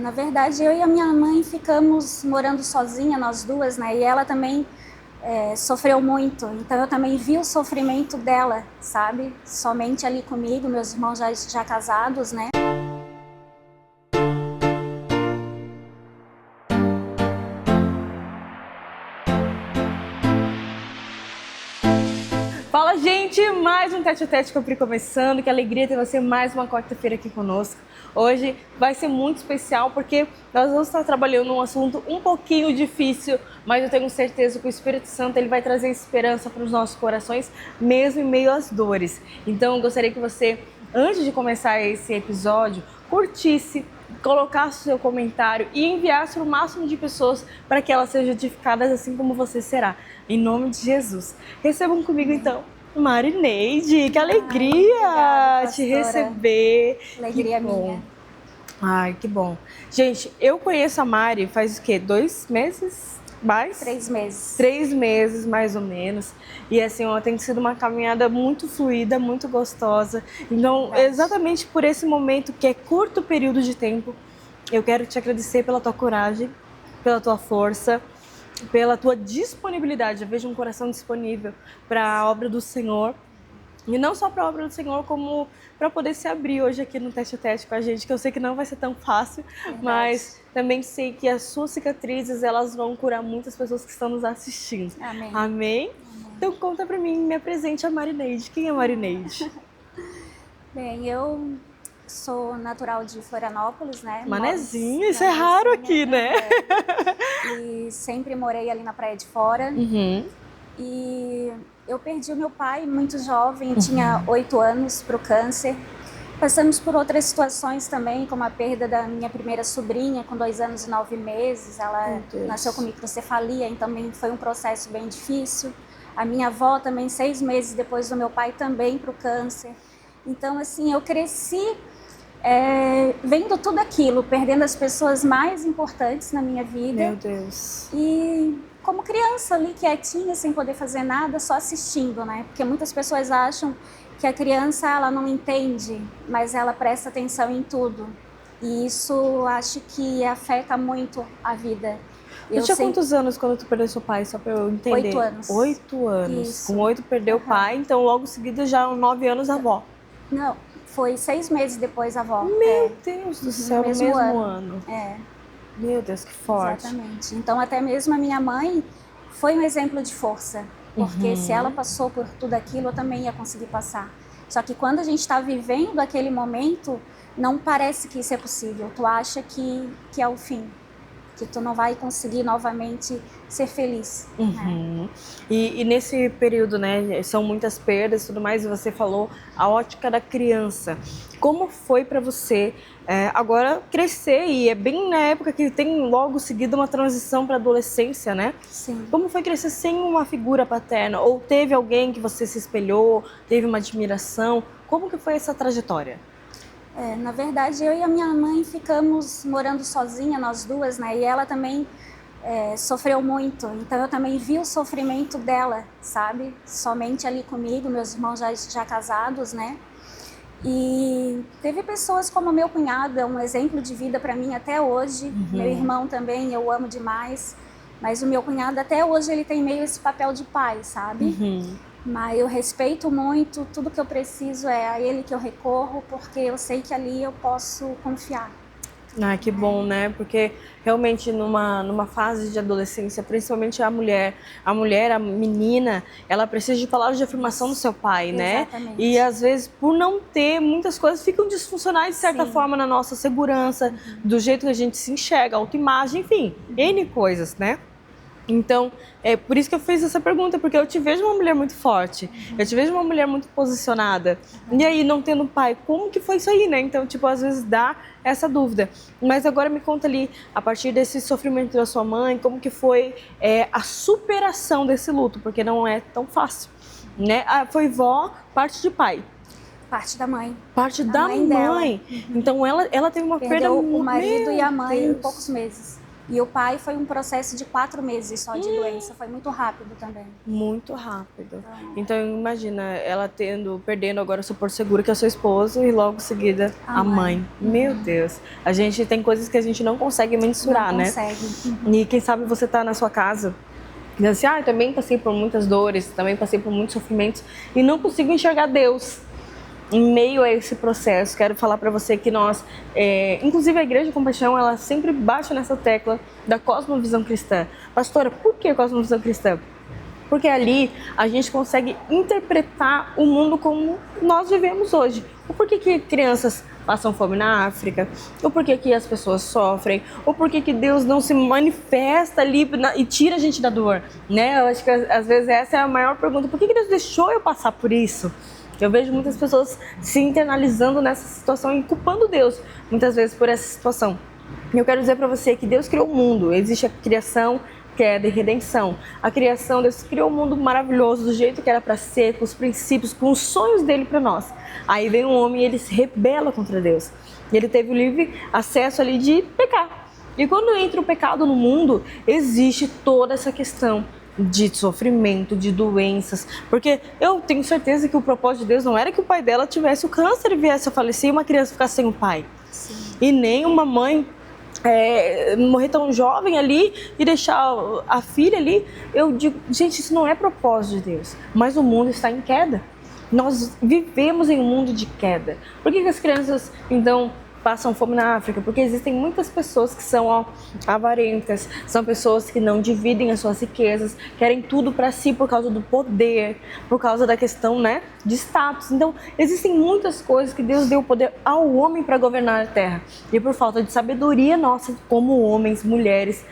Na verdade, eu e a minha mãe ficamos morando sozinha, nós duas, né? E ela também sofreu muito. Então eu também vi o sofrimento dela, sabe? Somente ali comigo, meus irmãos já casados, né? Fala, gente! Mais um Tete a Tete com a Pri começando. Que alegria ter você mais uma quarta-feira aqui conosco. Hoje vai ser muito especial porque nós vamos estar trabalhando um assunto um pouquinho difícil, mas eu tenho certeza que o Espírito Santo ele vai trazer esperança para os nossos corações, mesmo em meio às dores. Então eu gostaria que você, antes de começar esse episódio, curtisse, colocasse o seu comentário e enviasse para o máximo de pessoas para que elas sejam edificadas assim como você será. Em nome de Jesus. Recebam comigo então Marineide. Que alegria Obrigada, te pastora. receber. Alegria Que bom. minha. Ai, que bom. Gente, eu conheço a Mari faz o quê? 2 meses? Mais? 3 meses. 3 meses, mais ou menos. E assim, ó, tem sido uma caminhada muito fluida, muito gostosa. Então, exatamente por esse momento, que é curto período de tempo, eu quero te agradecer pela tua coragem, pela tua força, pela tua disponibilidade. Eu vejo um coração disponível para a obra do Senhor. E não só para a obra do Senhor, como para poder se abrir hoje aqui no Tete a Tete com a gente, que eu sei que não vai ser tão fácil, mas também sei que as suas cicatrizes, elas vão curar muitas pessoas que estão nos assistindo. Amém. Amém? Então conta para mim, me apresente a Marineide. Quem é Marineide? Bem, eu sou natural de Florianópolis, né? Manezinha, isso é raro aqui, né? E sempre morei ali na Praia de Fora. Uhum. E eu perdi o meu pai muito jovem, tinha 8 anos, para o câncer. Passamos por outras situações também, como a perda da minha primeira sobrinha, com 2 anos e 9 meses. Ela nasceu com microcefalia, então também foi um processo bem difícil. A minha avó também, 6 meses depois do meu pai, também para o câncer. Então, assim, eu cresci vendo tudo aquilo, perdendo as pessoas mais importantes na minha vida. Meu Deus. E como criança ali, quietinha, sem poder fazer nada, só assistindo, né? Porque muitas pessoas acham que a criança, ela não entende, mas ela presta atenção em tudo. E isso, acho que afeta muito a vida. Eu tinha quantos anos quando tu perdeu seu pai, só pra eu entender? 8 anos. 8 anos. Isso. Com 8 perdeu o pai, então logo em seguida já 9 anos a avó. Não, foi 6 meses depois a avó. Meu Deus do céu, no mesmo ano. Meu Deus, que forte. Exatamente. Então até mesmo a minha mãe foi um exemplo de força. Porque se ela passou por tudo aquilo, eu também ia conseguir passar. Só que quando a gente está vivendo aquele momento, não parece que isso é possível. Tu acha que é o fim. Que tu não vai conseguir novamente ser feliz. Né? E nesse período, né, são muitas perdas e tudo mais, e você falou a ótica da criança. Como foi para você agora crescer, e é bem na época que tem logo seguido uma transição para adolescência, né? Sim. Como foi crescer sem uma figura paterna? Ou teve alguém que você se espelhou, teve uma admiração? Como que foi essa trajetória? Na verdade, eu e a minha mãe ficamos morando sozinha, nós duas, né? E ela também sofreu muito. Então eu também vi o sofrimento dela, sabe? Somente ali comigo, meus irmãos já casados, né? E teve pessoas como meu cunhado, é um exemplo de vida para mim até hoje. Meu irmão também, eu amo demais. Mas o meu cunhado até hoje ele tem meio esse papel de pai, sabe? Mas eu respeito muito, tudo que eu preciso é a ele que eu recorro, porque eu sei que ali eu posso confiar. Ah, que bom, né? Porque realmente numa fase de adolescência, principalmente a mulher, a menina, ela precisa de palavras de afirmação do seu pai, né? Exatamente. E às vezes, por não ter, muitas coisas ficam disfuncionais de certa forma na nossa segurança, do jeito que a gente se enxerga, autoimagem, enfim, N coisas, né? Então, é por isso que eu fiz essa pergunta, porque eu te vejo uma mulher muito forte, eu te vejo uma mulher muito posicionada. E aí, não tendo pai, como que foi isso aí, né? Então, tipo, às vezes dá essa dúvida. Mas agora me conta ali, a partir desse sofrimento da sua mãe, como que foi a superação desse luto, porque não é tão fácil, né? Ah, foi vó, parte de pai. Parte da mãe. Parte A da mãe mãe. dela. Então, ela teve uma perda Perdeu muito... o marido e a mãe em Deus. poucos meses. E o pai foi um processo de 4 meses só de doença, foi muito rápido também. Muito rápido. Então imagina, ela perdendo agora o seu porto seguro, que é o seu esposo, e logo em seguida a mãe. Meu Deus. A gente tem coisas que a gente não consegue mensurar, não né? Consegue. E quem sabe você tá na sua casa e diz assim, eu também passei por muitas dores, também passei por muitos sofrimentos e não consigo enxergar Deus. Em meio a esse processo, quero falar para você que nós, inclusive a Igreja Compaixão, ela sempre bate nessa tecla da cosmovisão cristã. Pastora, por que cosmovisão cristã? Porque ali a gente consegue interpretar o mundo como nós vivemos hoje. O porquê que crianças passam fome na África, o porquê que as pessoas sofrem, o porquê que Deus não se manifesta ali e tira a gente da dor, né? Eu acho que às vezes essa é a maior pergunta. Por que Deus deixou eu passar por isso? Eu vejo muitas pessoas se internalizando nessa situação e culpando Deus, muitas vezes, por essa situação. E eu quero dizer para você que Deus criou o mundo, existe a criação, queda e redenção. A criação, Deus criou um mundo maravilhoso, do jeito que era para ser, com os princípios, com os sonhos dele para nós. Aí vem um homem e ele se rebela contra Deus. Ele teve o livre acesso ali de pecar. E quando entra o pecado no mundo, existe toda essa questão de sofrimento, de doenças, porque eu tenho certeza que o propósito de Deus não era que o pai dela tivesse o câncer e viesse a falecer e uma criança ficasse sem o pai. Sim. E nem uma mãe morrer tão jovem ali e deixar a filha ali. Eu digo, gente, isso não é propósito de Deus, mas o mundo está em queda. Nós vivemos em um mundo de queda. Por que as crianças, então, passam fome na África? Porque existem muitas pessoas que são avarentas, são pessoas que não dividem as suas riquezas, querem tudo para si por causa do poder, por causa da questão, né, de status. Então, existem muitas coisas que Deus deu poder ao homem para governar a terra. E por falta de sabedoria nossa, como homens, mulheres,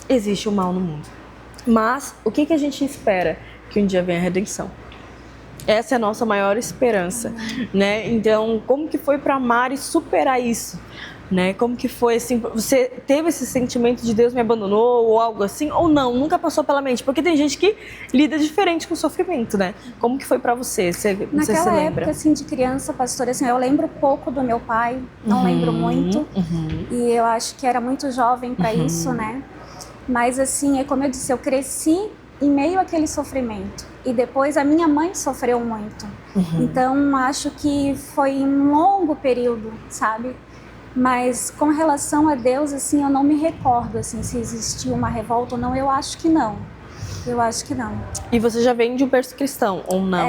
existe o mal no mundo. Mas, o que a gente espera? Que um dia venha a redenção. Essa é a nossa maior esperança, né? Então, como que foi para amar e superar isso, né? Como que foi assim? Você teve esse sentimento de Deus me abandonou ou algo assim? Ou não? Nunca passou pela mente? Porque tem gente que lida diferente com o sofrimento, né? Como que foi para você? Você se lembra? Naquela época, assim, de criança, pastora, assim, eu lembro pouco do meu pai, não lembro muito. E eu acho que era muito jovem para isso, né? Mas, assim, é como eu disse, eu cresci em meio àquele sofrimento. E depois a minha mãe sofreu muito. Então, acho que foi um longo período, sabe? Mas com relação a Deus, assim, eu não me recordo, assim, se existiu uma revolta ou não. Eu acho que não. Eu acho que não. E você já vem de um berço cristão, ou não?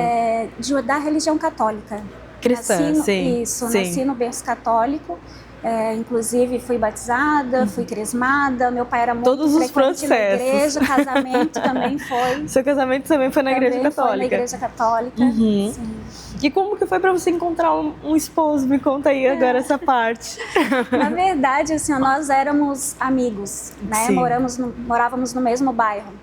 Da religião católica. Cristã, sim. Isso, sim. Nasci no berço católico. Inclusive fui batizada, fui crismada, meu pai era muito todos os processos na igreja, casamento também foi. Seu casamento também foi na igreja católica? Foi na igreja católica, sim. E como que foi para você encontrar um esposo? Me conta aí agora essa parte. Na verdade, assim, nós éramos amigos, né? Morávamos no mesmo bairro.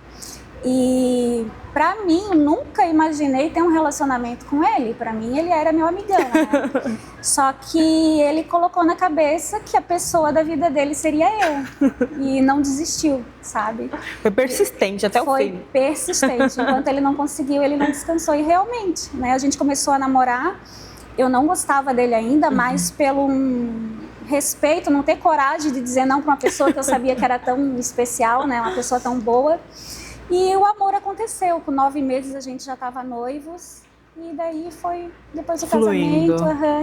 E pra mim, eu nunca imaginei ter um relacionamento com ele. Pra mim, ele era meu amigão, né? Só que ele colocou na cabeça que a pessoa da vida dele seria eu. E não desistiu, sabe? Foi persistente até o fim. Foi persistente. Enquanto ele não conseguiu, ele não descansou. E realmente, né? A gente começou a namorar. Eu não gostava dele ainda, mas pelo respeito, não ter coragem de dizer não pra uma pessoa que eu sabia que era tão especial, né? Uma pessoa tão boa. E o amor aconteceu, com 9 meses a gente já estava noivos e daí foi depois do casamento,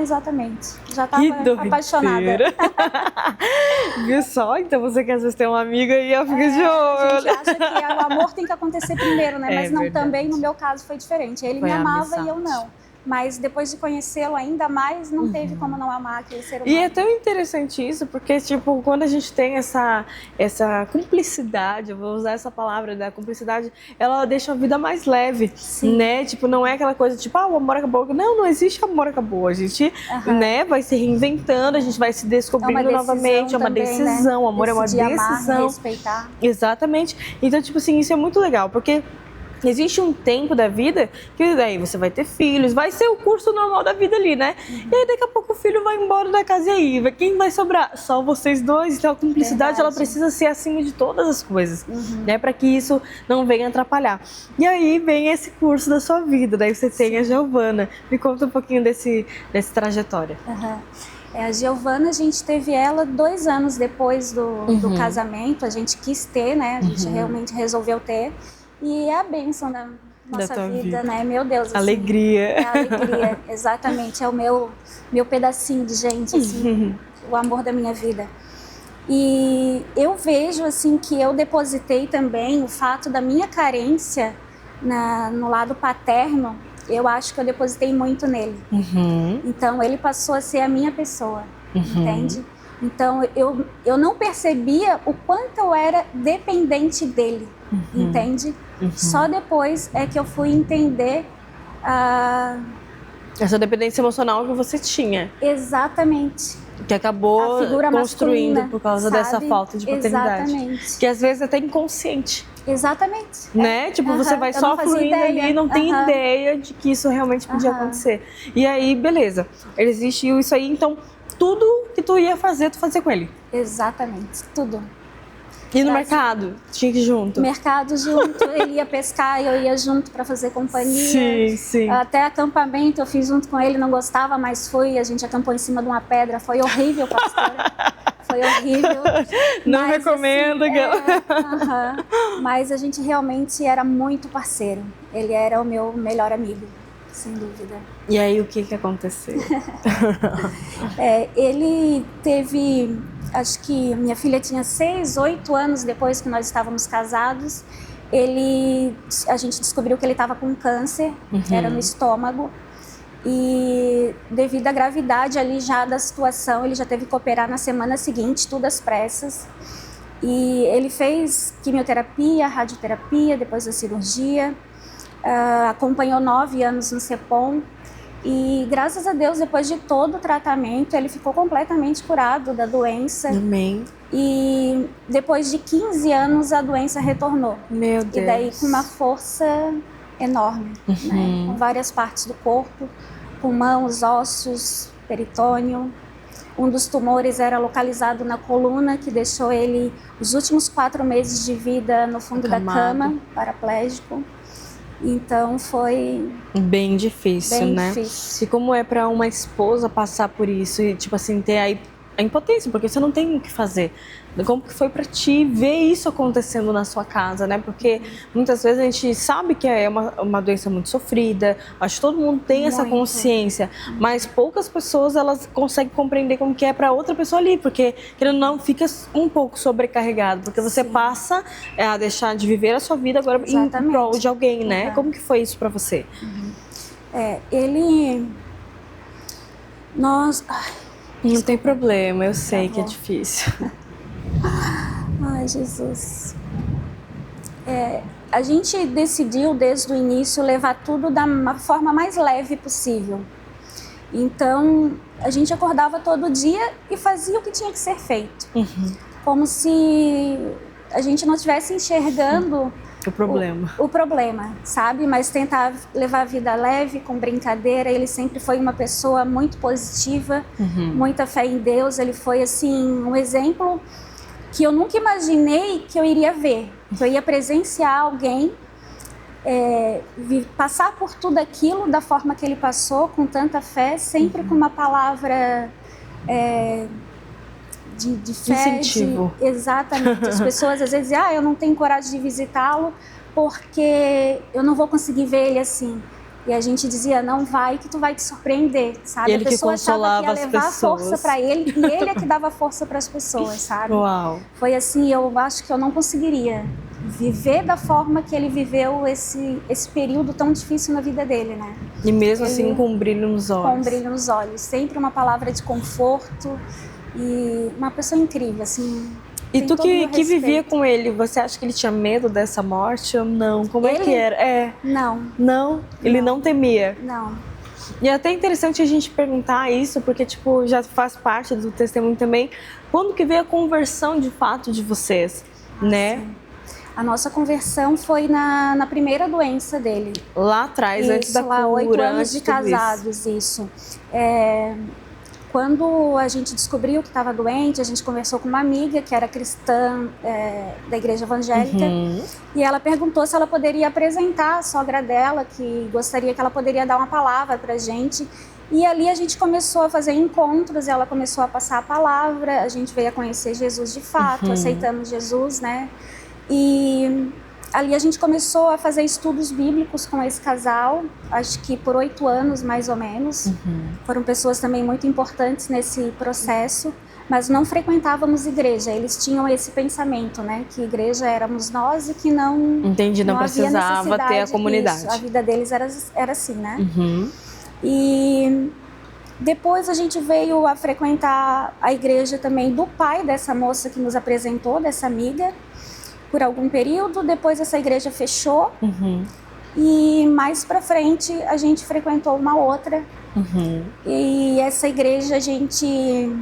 exatamente, já estava apaixonada. Viu só? Então você que às vezes tem uma amiga e fica de olho. A gente acha que o amor tem que acontecer primeiro, né? Mas não, verdade. Também no meu caso foi diferente, ele me amava e eu não. Mas depois de conhecê-lo ainda mais, não teve como não amar aquele ser humano. E é tão interessante isso, porque, tipo, quando a gente tem essa cumplicidade, eu vou usar essa palavra da cumplicidade, ela deixa a vida mais leve, né? Tipo, não é aquela coisa, tipo, o amor acabou. Não existe amor acabou. A gente, né, vai se reinventando, a gente vai se descobrindo novamente. É uma decisão, né? O amor é uma decisão. Amar, respeitar. Exatamente. Então, tipo assim, isso é muito legal, porque existe um tempo da vida que daí você vai ter filhos, vai ser o curso normal da vida ali, né? E aí daqui a pouco o filho vai embora da casa e aí, quem vai sobrar? Só vocês dois. Então a cumplicidade, ela precisa ser acima de todas as coisas, né? Para que isso não venha atrapalhar. E aí vem esse curso da sua vida, daí você tem a Giovana. Me conta um pouquinho dessa trajetória. A Giovana, a gente teve ela 2 anos depois do casamento. A gente quis ter, né? A gente realmente resolveu ter. E é a bênção da nossa vida, né? Meu Deus. Assim, alegria. É a alegria, exatamente. É o meu pedacinho de gente, assim, o amor da minha vida. E eu vejo, assim, que eu depositei também o fato da minha carência no lado paterno. Eu acho que eu depositei muito nele. Então, ele passou a ser a minha pessoa, entende? Então, eu não percebia o quanto eu era dependente dele, entende? Só depois é que eu fui entender essa dependência emocional que você tinha. Exatamente. Que acabou construindo masculina, por causa sabe? dessa falta de paternidade. Exatamente. Que às vezes é até inconsciente. Exatamente. Né? Tipo, você vai só fluindo ali e não tem ideia de que isso realmente podia acontecer. E aí, beleza. Existiu isso aí, então tudo que tu ia fazer, tu fazia com ele. Exatamente, tudo. E no mercado? Tinha que ir junto? Mercado junto, ele ia pescar, eu ia junto para fazer companhia. Sim, sim. Até acampamento eu fiz junto com ele, não gostava, mas fui. A gente acampou em cima de uma pedra, foi horrível, pastora. Foi horrível. Não mas, recomendo. Assim, mas a gente realmente era muito parceiro. Ele era o meu melhor amigo, sem dúvida. E aí, o que aconteceu? Ele teve... Acho que minha filha tinha 6, 8 anos depois que nós estávamos casados. A gente descobriu que ele estava com câncer, era no estômago. E devido à gravidade ali já da situação, ele já teve que operar na semana seguinte, tudo às pressas. E ele fez quimioterapia, radioterapia, depois da cirurgia. Acompanhou 9 anos no CEPOM. E graças a Deus, depois de todo o tratamento, ele ficou completamente curado da doença. Amém. E depois de 15 anos, a doença retornou. Meu Deus. E daí com uma força enorme, né? Com várias partes do corpo, pulmão, os ossos, peritônio. Um dos tumores era localizado na coluna, que deixou ele os últimos 4 meses de vida no fundo da cama, paraplégico. Então foi bem difícil, né? Difícil. E como é para uma esposa passar por isso e tipo assim ter a impotência, porque você não tem o que fazer. Como que foi para ti ver isso acontecendo na sua casa, né? Porque muitas vezes a gente sabe que é uma doença muito sofrida, acho que todo mundo tem essa consciência, mas poucas pessoas elas conseguem compreender como que é para outra pessoa ali, porque querendo ou não, fica um pouco sobrecarregado, porque você passa a deixar de viver a sua vida agora em prol de alguém, né? Como que foi isso para você? Não tem problema, eu sei que é difícil. Ai, Jesus. A gente decidiu desde o início levar tudo da forma mais leve possível. Então, a gente acordava todo dia e fazia o que tinha que ser feito. Como se a gente não estivesse enxergando o problema, sabe? Mas tentar levar a vida leve, com brincadeira. Ele sempre foi uma pessoa muito positiva, muita fé em Deus. Ele foi, assim, um exemplo que eu nunca imaginei que eu iria ver, que eu ia presenciar alguém passar por tudo aquilo da forma que ele passou, com tanta fé, sempre com uma palavra de fé. Incentivo. Exatamente. As pessoas às vezes dizem, eu não tenho coragem de visitá-lo porque eu não vou conseguir ver ele assim. E a gente dizia, não vai que tu vai te surpreender, sabe? E ele a pessoa que consolava achava que ia levar força para ele e ele é que dava força para as pessoas, sabe? Uau. Foi assim, eu acho que eu não conseguiria viver da forma que ele viveu esse período tão difícil na vida dele, né? E mesmo assim com um brilho nos olhos. Com um brilho nos olhos, sempre uma palavra de conforto e uma pessoa incrível, assim. E tu que vivia com ele, você acha que ele tinha medo dessa morte ou não? Como é que era? Não. Não? Ele não temia? Não. E é até interessante a gente perguntar isso, porque tipo, já faz parte do testemunho também. Quando que veio a conversão de fato de vocês, né? Sim. A nossa conversão foi na primeira doença dele. Lá atrás, antes da cura, 8 anos de casados, isso. Quando a gente descobriu que estava doente, a gente conversou com uma amiga que era cristã da igreja evangélica. E ela perguntou se ela poderia apresentar a sogra dela, que gostaria que ela poderia dar uma palavra para a gente. E ali a gente começou a fazer encontros, ela começou a passar a palavra, a gente veio a conhecer Jesus de fato, aceitamos Jesus, né? E ali a gente começou a fazer estudos bíblicos com esse casal, acho que por 8 anos mais ou menos. Foram pessoas também muito importantes nesse processo, mas não frequentávamos igreja. Eles tinham esse pensamento, né? Que igreja éramos nós e que não... Entendi, não precisava ter a comunidade. Isso, a vida deles era assim, né? E depois a gente veio a frequentar a igreja também do pai dessa moça que nos apresentou, dessa amiga, por algum período. Depois essa igreja fechou e mais pra frente a gente frequentou uma outra. E essa igreja a gente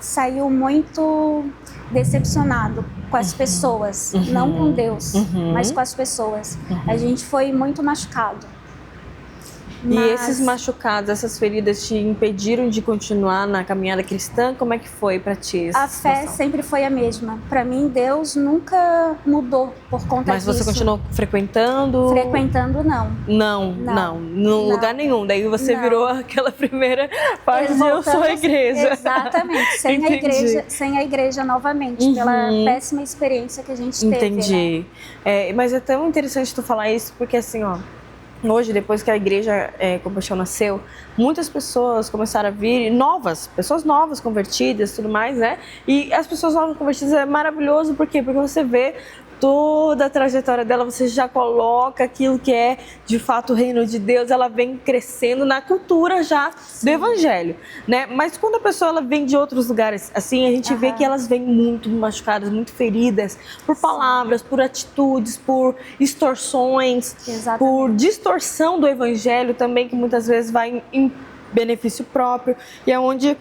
saiu muito decepcionado com as pessoas, não com Deus, mas com as pessoas. A gente foi muito machucado. E esses machucados, essas feridas te impediram de continuar na caminhada cristã? Como é que foi para ti? A fé sempre foi a mesma. Para mim, Deus nunca mudou por conta disso. Mas você continuou frequentando? Frequentando, não. Não. Lugar nenhum. Daí você virou aquela primeira parte de eu sou a igreja. Exatamente. Sem a igreja novamente, pela péssima experiência que a gente teve. Entendi. Né? Mas é tão interessante tu falar isso, porque assim, ó, hoje, depois que a igreja Compaixão nasceu, muitas pessoas começaram a vir, pessoas novas convertidas e tudo mais, né? E as pessoas novas convertidas é maravilhoso, por quê? Porque você vê toda a trajetória dela, você já coloca aquilo que é de fato o reino de Deus, ela vem crescendo na cultura já do evangelho, né? Mas quando a pessoa ela vem de outros lugares, assim, a gente vê que elas vêm muito machucadas, muito feridas por palavras, por atitudes, por extorsões, por distorção do evangelho também, que muitas vezes vai em benefício próprio, e é onde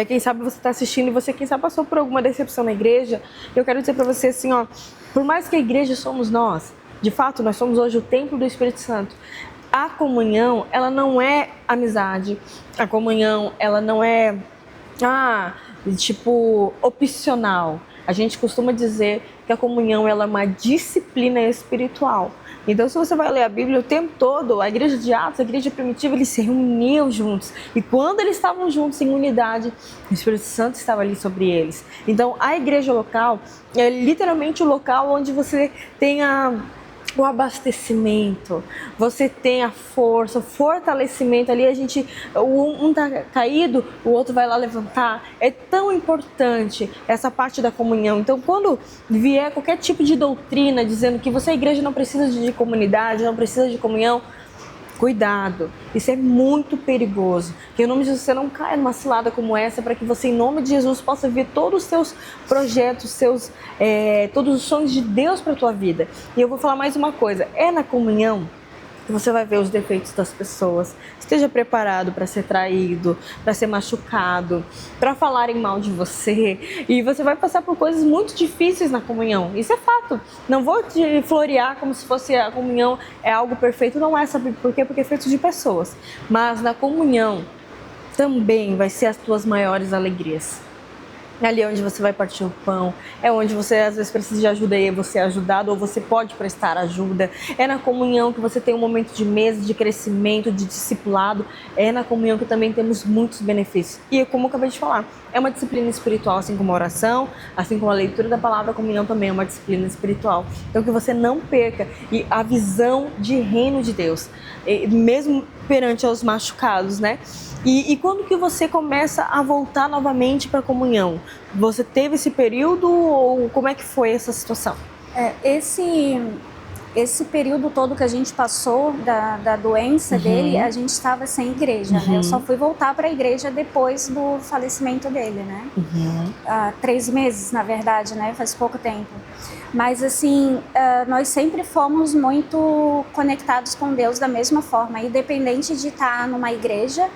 quem sabe você está assistindo e você, quem sabe, passou por alguma decepção na igreja. Eu quero dizer para você assim, ó, por mais que a igreja somos nós, de fato, nós somos hoje o templo do Espírito Santo. A comunhão, ela não é amizade. A comunhão, ela não é, opcional. A gente costuma dizer que a comunhão, ela é uma disciplina espiritual. Então, se você vai ler a Bíblia o tempo todo, a igreja de Atos, a igreja primitiva, eles se reuniam juntos. E quando eles estavam juntos em unidade, o Espírito Santo estava ali sobre eles. Então, a igreja local é literalmente o local onde você tem o abastecimento, você tem a força, o fortalecimento ali, um tá caído, o outro vai lá levantar. É tão importante essa parte da comunhão. Então, quando vier qualquer tipo de doutrina dizendo que você, a igreja, não precisa de comunidade, não precisa de comunhão, cuidado, isso é muito perigoso. Que em nome de Jesus você não caia numa cilada como essa, para que você, em nome de Jesus, possa ver todos os seus projetos, todos os sonhos de Deus para a tua vida. E eu vou falar mais uma coisa, é na comunhão que você vai ver os defeitos das pessoas. Esteja preparado para ser traído, para ser machucado, para falarem mal de você. E você vai passar por coisas muito difíceis na comunhão. Isso é fato. Não vou te florear como se fosse a comunhão é algo perfeito. Não é, sabe por quê? Porque é feito de pessoas. Mas na comunhão também vai ser as tuas maiores alegrias. Ali é onde você vai partir o pão, é onde você às vezes precisa de ajuda e você é ajudado, ou você pode prestar ajuda. É na comunhão que você tem um momento de mesa, de crescimento, de discipulado. É na comunhão que também temos muitos benefícios. E como eu acabei de falar, é uma disciplina espiritual, assim como a oração, assim como a leitura da palavra, a comunhão também é uma disciplina espiritual. Então que você não perca a visão de reino de Deus, mesmo perante aos machucados, né? E quando que você começa a voltar novamente para a comunhão? Você teve esse período ou como é que foi essa situação? Esse período todo que a gente passou da doença dele, a gente estava sem igreja, né? Eu só fui voltar para a igreja depois do falecimento dele, né? Há 3 meses, na verdade, né? Faz pouco tempo. Mas assim, nós sempre fomos muito conectados com Deus da mesma forma, independente de estar numa igreja,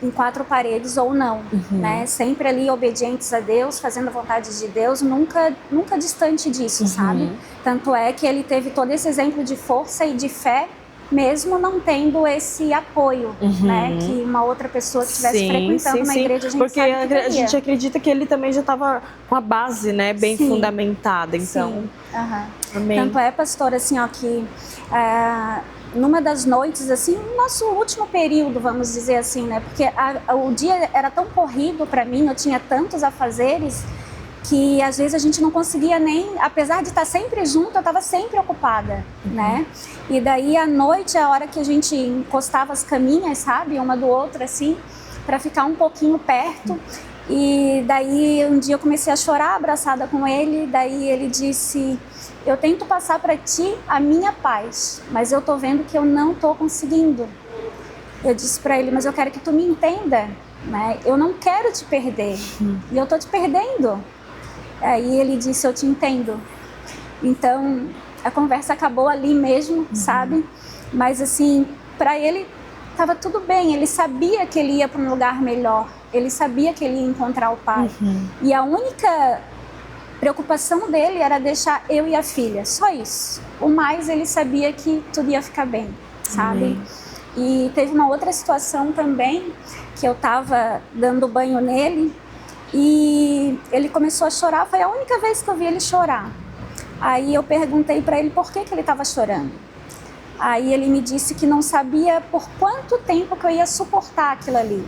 em 4 paredes ou não, né? Sempre ali obedientes a Deus, fazendo a vontade de Deus, nunca distante disso, sabe? Tanto é que ele teve todo esse exemplo de força e de fé, mesmo não tendo esse apoio, né, que uma outra pessoa que estivesse frequentando uma igreja, a gente porque sabe que a gente acredita que ele também já estava com a base, né, bem fundamentada, então. Amém. Tanto é, pastor, assim, ó, que numa das noites, assim, nosso último período, vamos dizer assim, né? Porque o dia era tão corrido para mim, eu tinha tantos afazeres, que às vezes a gente não conseguia nem, apesar de estar sempre junto, eu estava sempre ocupada, né? E daí à noite, a hora que a gente encostava as caminhas, sabe, uma do outro, assim, para ficar um pouquinho perto. E daí um dia eu comecei a chorar abraçada com ele, daí ele disse: eu tento passar para ti a minha paz, mas eu tô vendo que eu não tô conseguindo. Eu disse para ele: mas eu quero que tu me entenda, né? Eu não quero te perder, e eu tô te perdendo. Aí ele disse: eu te entendo. Então a conversa acabou ali mesmo, sabe? Mas assim, para ele estava tudo bem, ele sabia que ele ia para um lugar melhor, ele sabia que ele ia encontrar o pai. E a única preocupação dele era deixar eu e a filha, só isso. O mais, ele sabia que tudo ia ficar bem, sabe? E teve uma outra situação também, que eu estava dando banho nele e ele começou a chorar. Foi a única vez que eu vi ele chorar. Aí eu perguntei para ele por que ele estava chorando. Aí ele me disse que não sabia por quanto tempo que eu ia suportar aquilo ali.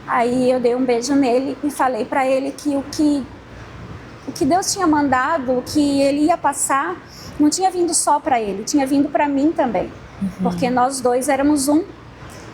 Aí eu dei um beijo nele e falei para ele que o que Deus tinha mandado, o que ele ia passar, não tinha vindo só para ele, tinha vindo para mim também. Porque nós dois éramos um.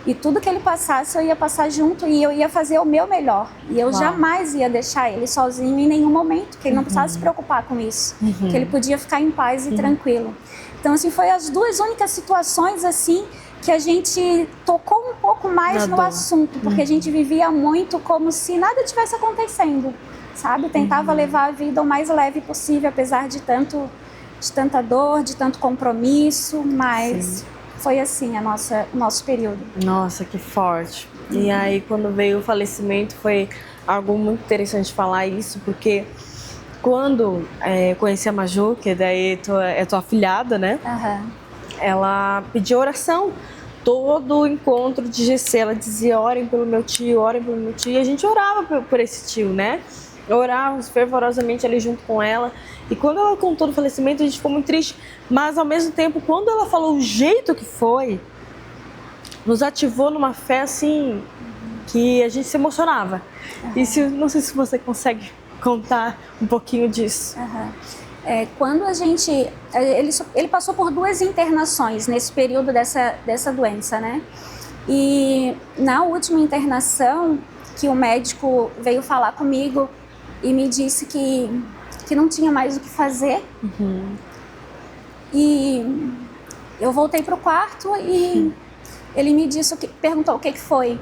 E tudo que ele passasse, eu ia passar junto e eu ia fazer o meu melhor. E eu jamais ia deixar ele sozinho em nenhum momento, que ele não precisasse se preocupar com isso. Que ele podia ficar em paz e tranquilo. Então, assim, foi as duas únicas situações, assim, que a gente tocou um pouco mais no assunto. Porque a gente vivia muito como se nada tivesse acontecendo, sabe? Tentava levar a vida o mais leve possível, apesar de tanta dor, de tanto compromisso, mas foi assim o nosso período. Nossa, que forte. E aí, quando veio o falecimento, foi algo muito interessante falar isso, porque quando conheci a Maju, que daí é tua afilhada, né? Ela pediu oração. Todo o encontro de GC, ela dizia: orem pelo meu tio, orem pelo meu tio. E a gente orava por esse tio, né? Orávamos fervorosamente ali junto com ela. E quando ela contou do falecimento, a gente ficou muito triste. Mas ao mesmo tempo, quando ela falou o jeito que foi, nos ativou numa fé assim, que a gente se emocionava. E não sei se você consegue contar um pouquinho disso. Quando a gente... Ele passou por 2 internações nesse período dessa doença, né? E na última internação, que o médico veio falar comigo e me disse que não tinha mais o que fazer. E eu voltei para o quarto e ele me disse, perguntou o que foi.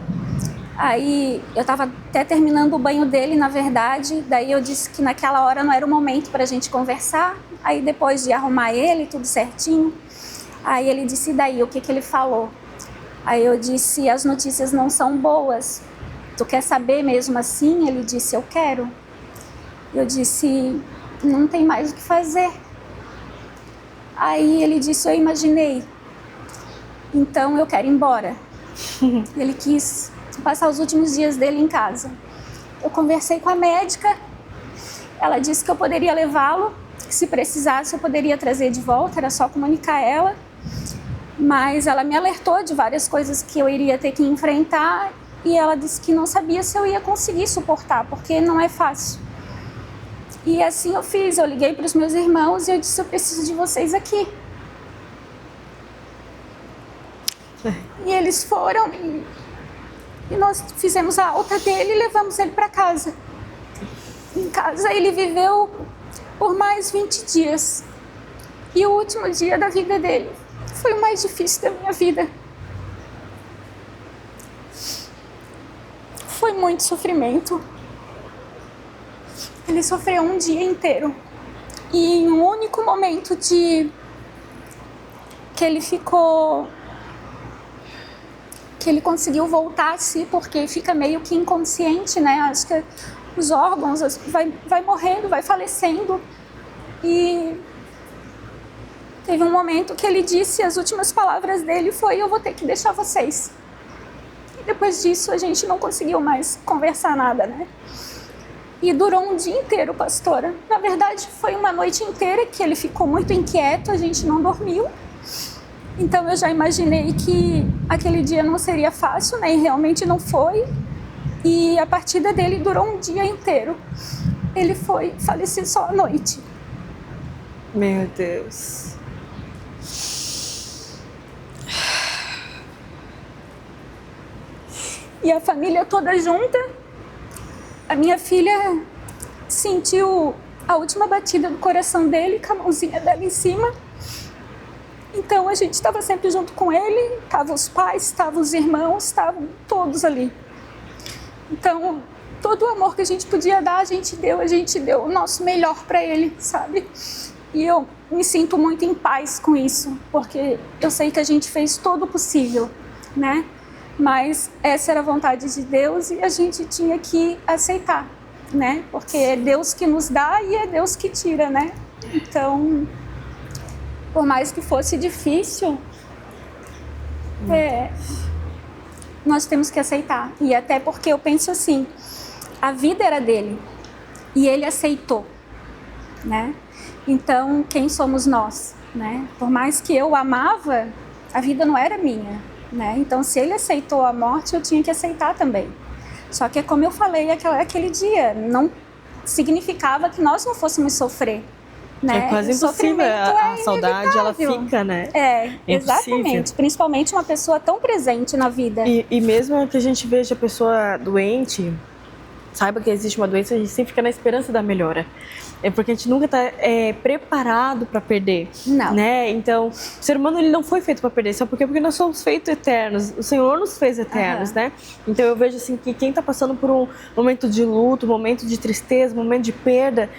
Aí eu estava até terminando o banho dele, na verdade. Daí eu disse que naquela hora não era o momento para a gente conversar. Aí depois de arrumar ele, tudo certinho, aí ele disse: e daí, o que ele falou? Aí eu disse: as notícias não são boas. Tu quer saber mesmo assim? Ele disse: eu quero. Eu disse: não tem mais o que fazer. Aí ele disse: eu imaginei. Então eu quero ir embora. Ele quis passar os últimos dias dele em casa. Eu conversei com a médica. Ela disse que eu poderia levá-lo, que se precisasse eu poderia trazer de volta, era só comunicar ela. Mas ela me alertou de várias coisas que eu iria ter que enfrentar e ela disse que não sabia se eu ia conseguir suportar, porque não é fácil. E assim eu fiz, eu liguei para os meus irmãos e eu disse: eu preciso de vocês aqui. E eles foram e nós fizemos a alta dele e levamos ele para casa. Em casa ele viveu por mais 20 dias. E o último dia da vida dele foi o mais difícil da minha vida. Foi muito sofrimento. Ele sofreu um dia inteiro. E em um único momento que ele ficou... que ele conseguiu voltar a si, porque fica meio que inconsciente, né? Acho que os órgãos vai morrendo, vai falecendo. E teve um momento que ele disse, as últimas palavras dele foi: eu vou ter que deixar vocês. E depois disso a gente não conseguiu mais conversar nada, né? E durou um dia inteiro, pastora. Na verdade, foi uma noite inteira que ele ficou muito inquieto, a gente não dormiu. Então eu já imaginei que aquele dia não seria fácil, né? E realmente não foi. E a partida dele durou um dia inteiro. Ele foi falecido só à noite. Meu Deus. E a família toda junta. A minha filha sentiu a última batida do coração dele, com a mãozinha dela em cima. Então a gente estava sempre junto com ele, estavam os pais, estavam os irmãos, estavam todos ali. Então, todo o amor que a gente podia dar, a gente deu o nosso melhor para ele, sabe? E eu me sinto muito em paz com isso, porque eu sei que a gente fez todo o possível, né? Mas essa era a vontade de Deus e a gente tinha que aceitar, né? Porque é Deus que nos dá e é Deus que tira, né? Então, por mais que fosse difícil, nós temos que aceitar. E até porque eu penso assim, a vida era dele e ele aceitou, né? Então, quem somos nós, né? Por mais que eu amava, a vida não era minha, né? Então, se ele aceitou a morte, eu tinha que aceitar também. Só que, como eu falei aquele dia, não significava que nós não fôssemos sofrer, né? É quase impossível, a saudade, ela fica, né? Exatamente. Principalmente uma pessoa tão presente na vida. E mesmo que a gente veja a pessoa doente, saiba que existe uma doença, a gente sempre fica na esperança da melhora. É porque a gente nunca está preparado para perder. Não. Né? Então, o ser humano ele não foi feito para perder, só porque nós somos feitos eternos. O Senhor nos fez eternos, né? Então, eu vejo assim que quem está passando por um momento de luto, um momento de tristeza, um momento de perda,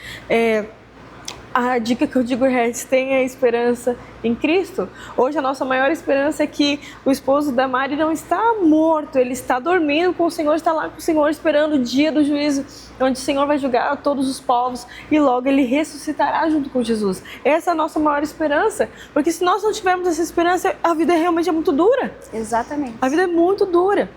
a dica que eu digo é: tenha esperança em Cristo. Hoje a nossa maior esperança é que o esposo da Mari não está morto, ele está dormindo com o Senhor, está lá com o Senhor esperando o dia do juízo, onde o Senhor vai julgar todos os povos e logo ele ressuscitará junto com Jesus. Essa é a nossa maior esperança, porque se nós não tivermos essa esperança, a vida realmente é muito dura. Exatamente. A vida é muito dura.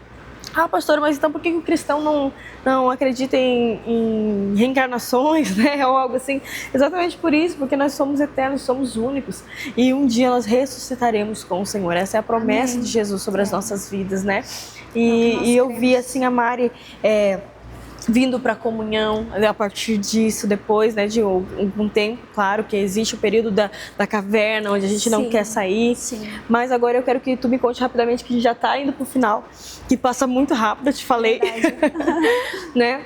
Ah, pastora, mas então por que o cristão não acredita em reencarnações, né? Ou algo assim? Exatamente por isso, porque nós somos eternos, somos únicos. E um dia nós ressuscitaremos com o Senhor. Essa é a promessa de Jesus sobre as nossas vidas, né? E eu vi assim a Mari vindo para a comunhão a partir disso, depois, né, de um tempo, claro que existe o período da caverna, onde a gente não quer sair, mas agora eu quero que tu me conte rapidamente, que a gente já está indo para o final, que passa muito rápido, eu te falei, né?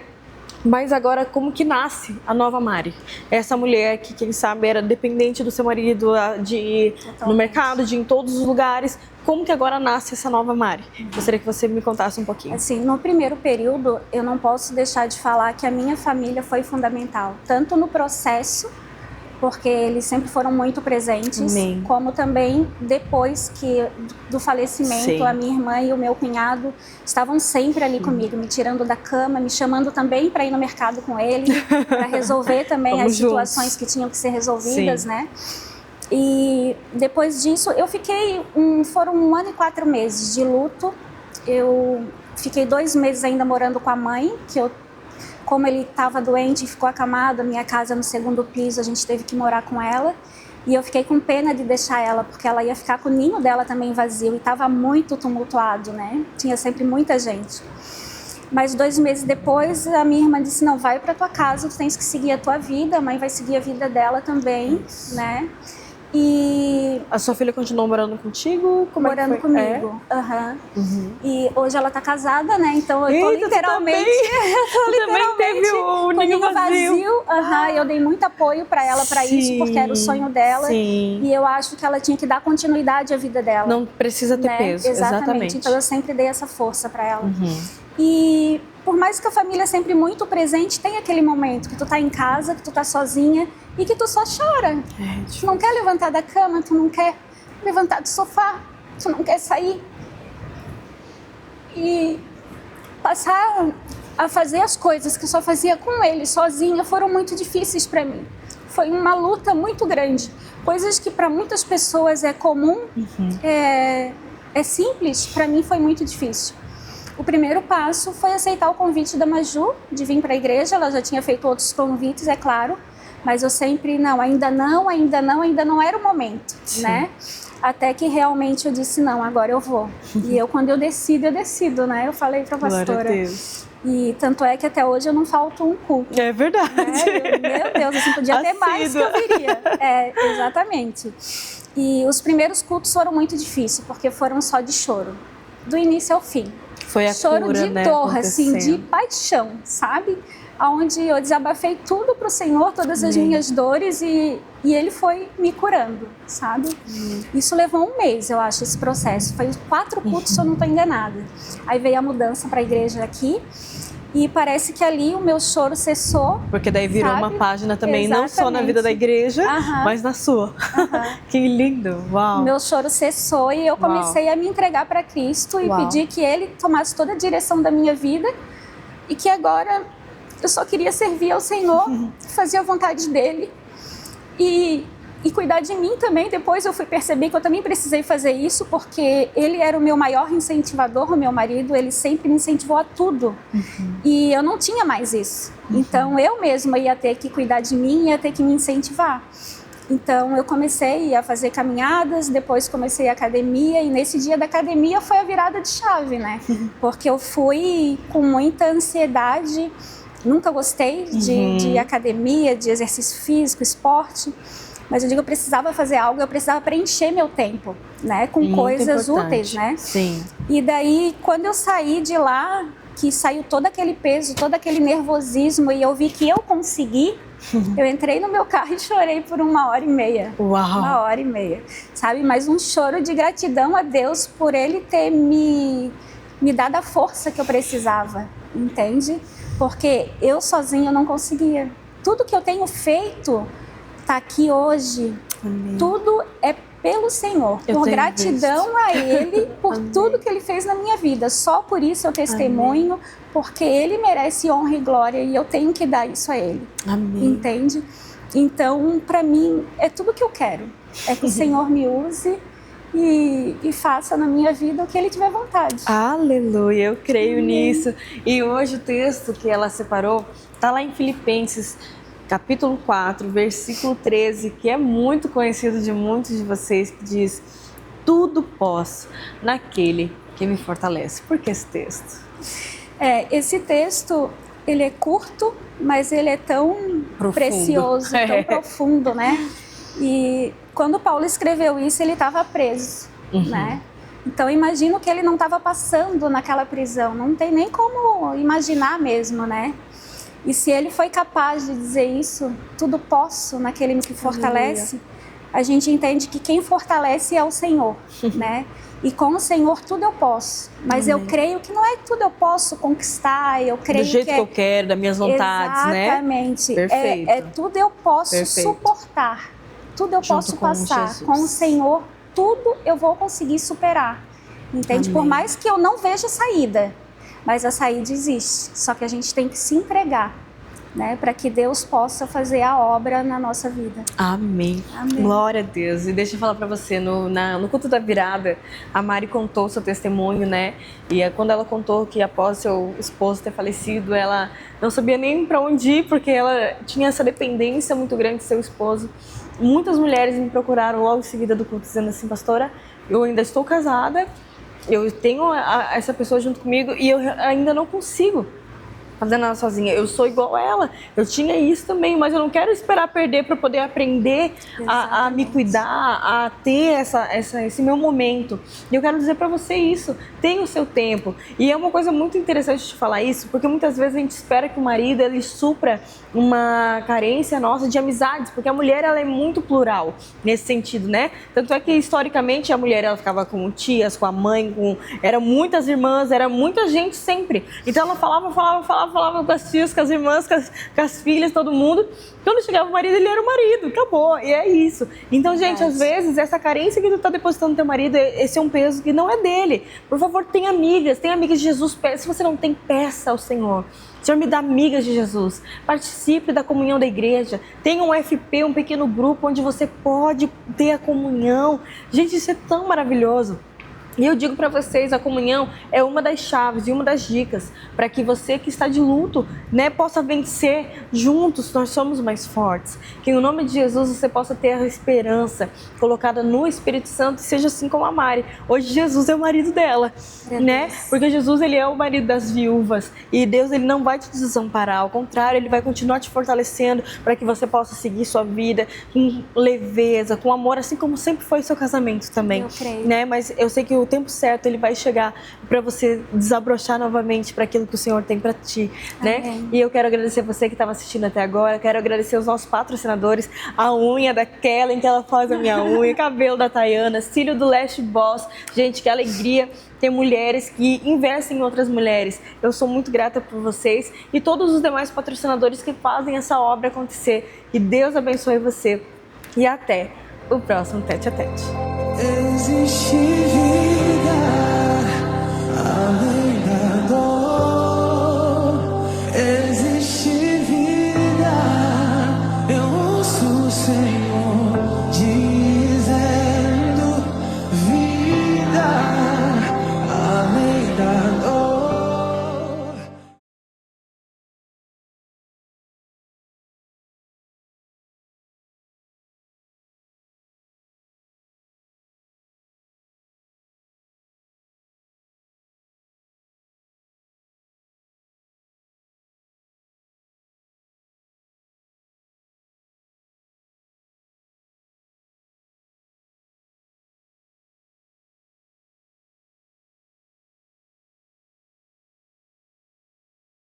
Mas agora, como que nasce a nova Mari? Essa mulher que, quem sabe, era dependente do seu marido de ir no mercado, de ir em todos os lugares. Como que agora nasce essa nova Mari? Gostaria que você me contasse um pouquinho. Assim, no primeiro período, eu não posso deixar de falar que a minha família foi fundamental. Tanto no processo, porque eles sempre foram muito presentes, como também depois do falecimento, a minha irmã e o meu cunhado estavam sempre ali comigo, me tirando da cama, me chamando também para ir no mercado com ele, para resolver também as situações que tinham que ser resolvidas, né? E depois disso, eu fiquei, foram 1 ano e 4 meses de luto. Eu fiquei 2 meses ainda morando com a mãe, como ele estava doente e ficou acamado, a minha casa no 2º piso, a gente teve que morar com ela. E eu fiquei com pena de deixar ela, porque ela ia ficar com o ninho dela também vazio e estava muito tumultuado, né? Tinha sempre muita gente. Mas 2 meses depois, a minha irmã disse: não, vai para tua casa, tu tens que seguir a tua vida, a mãe vai seguir a vida dela também, né? E a sua filha continuou morando contigo? Morando comigo. E hoje ela tá casada, né? Então eu tô literalmente também teve o ninho vazio. Eu dei muito apoio para ela para isso, porque era o sonho dela. E eu acho que ela tinha que dar continuidade à vida dela. Não precisa ter peso. Exatamente. Então eu sempre dei essa força para ela. E por mais que a família é sempre muito presente, tem aquele momento que tu tá em casa, que tu tá sozinha e que tu só chora. Tu não quer levantar da cama, tu não quer levantar do sofá, tu não quer sair. E passar a fazer as coisas que eu só fazia com ele, sozinha, foram muito difíceis para mim. Foi uma luta muito grande. Coisas que para muitas pessoas é comum, é simples, para mim foi muito difícil. O primeiro passo foi aceitar o convite da Maju de vir para a igreja. Ela já tinha feito outros convites, é claro, Mas eu sempre, não, ainda não era o momento, né? Até que realmente eu disse, não, agora eu vou. E quando eu decido, né? Eu falei pra pastora. Glória a Deus. E tanto é que até hoje eu não falto um culto. É verdade. Meu Deus, assim, podia ter mais que eu viria. Exatamente. E os primeiros cultos foram muito difíceis, porque foram só de choro. Do início ao fim. Foi a choro cura, de né, dor, assim, de acontecendo. paixão, sabe? Onde eu desabafei tudo pro Senhor, todas as minhas dores, e Ele foi me curando, sabe? Isso levou um mês, eu acho, esse processo. Foi 4 cultos, se eu não estou enganada. Aí veio a mudança para a igreja aqui, e parece que ali o meu choro cessou. Porque daí virou sabe? uma página também, não só na Exatamente. vida da igreja, mas na sua. Que lindo, uau. Meu choro cessou e eu comecei a me entregar para Cristo e pedir que Ele tomasse toda a direção da minha vida, e que agora eu só queria servir ao Senhor, fazer a vontade dEle e cuidar de mim também. Depois eu fui perceber que eu também precisei fazer isso, porque ele era o meu maior incentivador, o meu marido, ele sempre me incentivou a tudo. E eu não tinha mais isso. Então eu mesma ia ter que cuidar de mim, ia ter que me incentivar. Então eu comecei a fazer caminhadas, depois comecei a academia, e nesse dia da academia foi a virada de chave, né? Porque eu fui com muita ansiedade, nunca gostei de academia, de exercício físico, esporte. Mas eu digo, eu precisava fazer algo, eu precisava preencher meu tempo, né? Com Muito coisas importante. úteis, né? Sim. E daí, quando eu saí de lá, que saiu todo aquele peso, todo aquele nervosismo, e eu vi que eu consegui, eu entrei no meu carro e chorei por 1h30. Uau! 1h30, sabe? Mas um choro de gratidão a Deus por Ele ter me dado a força que eu precisava, entende? Porque eu sozinha não conseguia. Tudo que eu tenho feito tá aqui hoje. Amém. Tudo é pelo Senhor, por gratidão a Ele, por tudo que Ele fez na minha vida. Só por isso eu testemunho, porque Ele merece honra e glória, e eu tenho que dar isso a Ele. Amém. Entende? Então, para mim, é tudo que eu quero. É que o Senhor me use e faça na minha vida o que Ele tiver vontade. Aleluia, eu creio nisso. E hoje o texto que ela separou está lá em Filipenses, capítulo 4, versículo 13, que é muito conhecido de muitos de vocês, que diz: tudo posso naquele que me fortalece. Por que esse texto? Esse texto, ele é curto, mas ele é tão precioso, tão profundo, né? E quando Paulo escreveu isso, ele estava preso, né? Então, imagino que ele não estava passando naquela prisão, não tem nem como imaginar mesmo, né? E se ele foi capaz de dizer isso, tudo posso naquele que fortalece, a gente entende que quem fortalece é o Senhor, né? E com o Senhor tudo eu posso, mas eu creio que não é tudo eu posso conquistar, eu creio do jeito que que eu quero, das minhas vontades, né? Exatamente. Perfeito. É tudo eu posso suportar, tudo eu posso passar. Com o Senhor, tudo eu vou conseguir superar, entende? Por mais que eu não veja saída, mas a saída existe, só que a gente tem que se entregar, né, para que Deus possa fazer a obra na nossa vida. Amém. Glória a Deus. E deixa eu falar para você, no culto da virada, a Mari contou seu testemunho, né? E quando ela contou que após seu esposo ter falecido, ela não sabia nem para onde ir, porque ela tinha essa dependência muito grande de seu esposo. Muitas mulheres me procuraram logo em seguida do culto, dizendo assim: pastora, eu ainda estou casada, eu tenho essa pessoa junto comigo e eu ainda não consigo fazer nada sozinha. Eu sou igual a ela. Eu tinha isso também, mas eu não quero esperar perder para poder aprender a me cuidar, a ter esse meu momento. E eu quero dizer para você isso. Tem o seu tempo. E é uma coisa muito interessante de falar isso, porque muitas vezes a gente espera que o marido ele supra uma carência nossa de amizades, porque a mulher ela é muito plural nesse sentido, né? Tanto é que historicamente a mulher ela ficava com tias, com a mãe, eram muitas irmãs, era muita gente sempre. Então ela falava com as tias, com as irmãs, com as filhas, todo mundo. Quando chegava o marido, ele era o marido, acabou, e é isso. Então, gente, às vezes, essa carência que tu tá depositando no teu marido, esse é um peso que não é dele. Por favor, tenha amigas de Jesus. Se você não tem, peça ao Senhor. Senhor, me dá amigas de Jesus. Participe da comunhão da igreja. Tenha um FP, um pequeno grupo, onde você pode ter a comunhão. Gente, isso é tão maravilhoso. E eu digo para vocês, a comunhão é uma das chaves e uma das dicas para que você que está de luto, né, possa vencer juntos. Nós somos mais fortes. Que no nome de Jesus você possa ter a esperança colocada no Espírito Santo, e seja assim como a Mari. Hoje Jesus é o marido dela, né? Porque Jesus, ele é o marido das viúvas, e Deus, ele não vai te desamparar, ao contrário, ele vai continuar te fortalecendo para que você possa seguir sua vida com leveza, com amor, assim como sempre foi seu casamento também. Eu creio. Né? Mas eu sei que o tempo certo ele vai chegar para você desabrochar novamente para aquilo que o Senhor tem para ti, né? Amém. E eu quero agradecer você que estava assistindo até agora, quero agradecer os nossos patrocinadores, a unha da Kellen, que ela faz a minha unha, cabelo da Tayana, cílio do Lash Boss. Gente, que alegria ter mulheres que investem em outras mulheres. Eu sou muito grata por vocês e todos os demais patrocinadores que fazem essa obra acontecer. Que Deus abençoe você e até o próximo Tete a Tete.